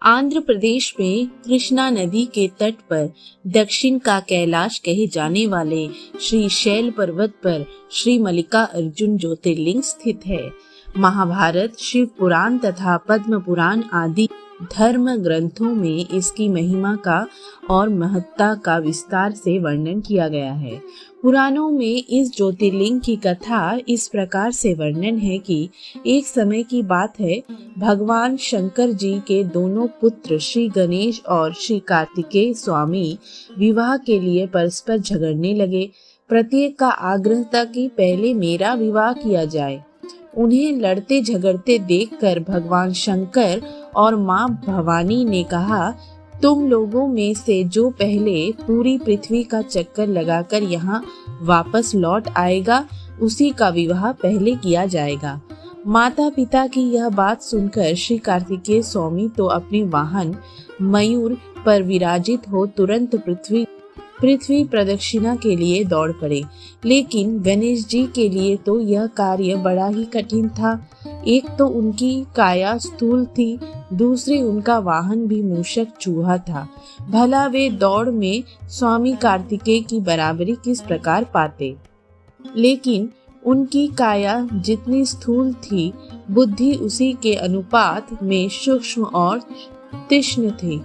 आंध्र प्रदेश में कृष्णा नदी के तट पर दक्षिण का कैलाश कहे जाने वाले श्री शैल पर्वत पर श्री मल्लिका अर्जुन ज्योतिर्लिंग स्थित है। महाभारत, शिव पुराण तथा पद्म पुराण आदि धर्म ग्रंथों में इसकी महिमा का और महत्ता का विस्तार से वर्णन किया गया है। पुराणों में इस ज्योतिर्लिंग की कथा इस प्रकार से वर्णन है कि एक समय की बात है, भगवान शंकर जी के दोनों पुत्र श्री गणेश और श्री कार्तिकेय स्वामी विवाह के लिए परस्पर झगड़ने लगे। प्रत्येक का आग्रह था कि पहले मेरा विवाह किया जाए। उन्हें लड़ते झगड़ते देखकर भगवान शंकर और माँ भवानी ने कहा, तुम लोगों में से जो पहले पूरी पृथ्वी का चक्कर लगाकर यहाँ वापस लौट आएगा, उसी का विवाह पहले किया जाएगा। माता पिता की यह बात सुनकर श्री कार्तिकेय स्वामी तो अपने वाहन मयूर पर विराजित हो तुरंत पृथ्वी प्रदक्षिणा के लिए दौड़ पड़े। लेकिन गणेश जी के लिए तो यह कार्य बड़ा ही कठिन था। एक तो उनकी काया स्थूल थी, दूसरी उनका वाहन भी मूषक चूहा था। भला वे दौड़ में स्वामी कार्तिकेय की बराबरी किस प्रकार पाते। लेकिन उनकी काया जितनी स्थूल थी, बुद्धि उसी के अनुपात में सूक्ष्म और तीक्ष्ण थी।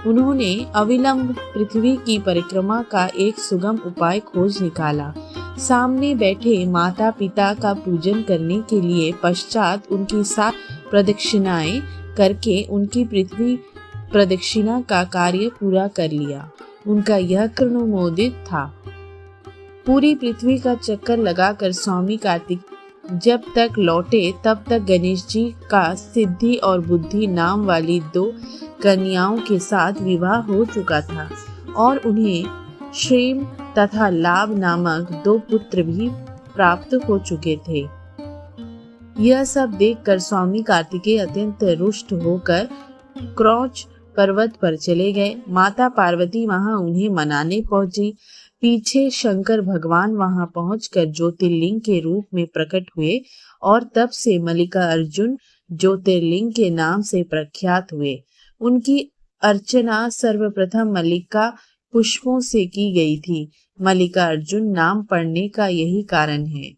उन्होंने अविलंब पृथ्वी की परिक्रमा का एक सुगम उपाय खोज निकाला। सामने बैठे माता पिता का पूजन करने के लिए पश्चात उनकी 7 प्रदक्षिणाएं करके उनकी पृथ्वी प्रदक्षिणा का कार्य पूरा कर लिया। उनका यह क्रमोदित था। पूरी पृथ्वी का चक्कर लगाकर स्वामी कार्तिक जब तक लौटे तब तक गणेश जी का सिद्धि और बुद्धि नाम वाली 2 कन्याओं के साथ विवाह हो चुका था और उन्हें क्षेम तथा लाभ नामक 2 पुत्र भी प्राप्त हो चुके थे। यह सब देखकर स्वामी कार्तिकेय अत्यंत रुष्ट होकर क्रौच पर्वत पर चले गए। माता पार्वती वहां उन्हें मनाने पहुंची। पीछे शंकर भगवान वहां पहुंचकर ज्योतिर्लिंग के रूप में प्रकट हुए और तब से मल्लिका अर्जुन ज्योतिर्लिंग के नाम से प्रख्यात हुए। उनकी अर्चना सर्वप्रथम मल्लिका पुष्पों से की गई थी। मल्लिका अर्जुन नाम पड़ने का यही कारण है।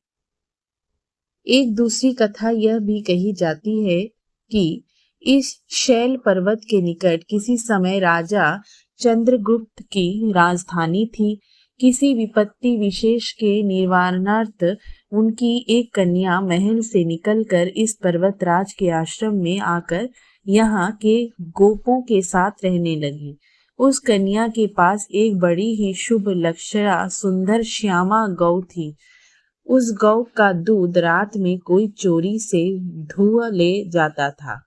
एक दूसरी कथा यह भी कही जाती है कि इस शैल पर्वत के निकट किसी समय राजा चंद्रगुप्त की राजधानी थी। किसी विपत्ति विशेष के निवारणार्थ उनकी एक कन्या महल से निकलकर इस पर्वतराज के आश्रम में आकर यहाँ के गोपों के साथ रहने लगी। उस कन्या के पास एक बड़ी ही शुभ लक्षणा सुंदर श्यामा गौ थी। उस गौ का दूध रात में कोई चोरी से धुआ ले जाता था।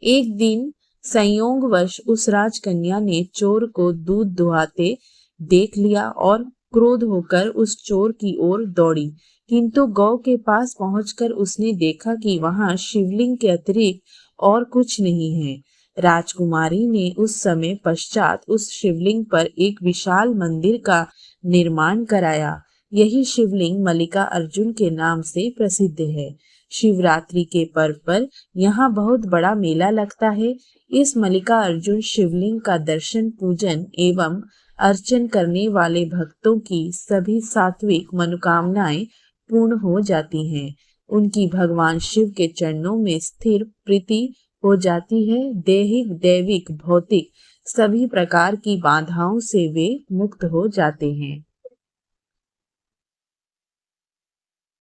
एक दिन संयोगवश उस राजकन्या ने चोर को दूध दुहाते देख लिया और क्रोध होकर उस चोर की ओर दौड़ी। किंतु गौ के पास पहुंचकर उसने देखा कि वहां शिवलिंग के अतिरिक्त और कुछ नहीं है। राजकुमारी ने उस समय पश्चात उस शिवलिंग पर एक विशाल मंदिर का निर्माण कराया। यही शिवलिंग मल्लिका अर्जुन के नाम से प्रसिद्ध है। शिवरात्रि के पर्व पर यहाँ बहुत बड़ा मेला लगता है। इस मल्लिका अर्जुन शिवलिंग का दर्शन, पूजन एवं अर्चन करने वाले भक्तों की सभी सात्विक मनोकामनाएं पूर्ण हो जाती हैं। उनकी भगवान शिव के चरणों में स्थिर प्रीति हो जाती है। दैहिक, दैविक, भौतिक सभी प्रकार की बाधाओं से वे मुक्त हो जाते हैं।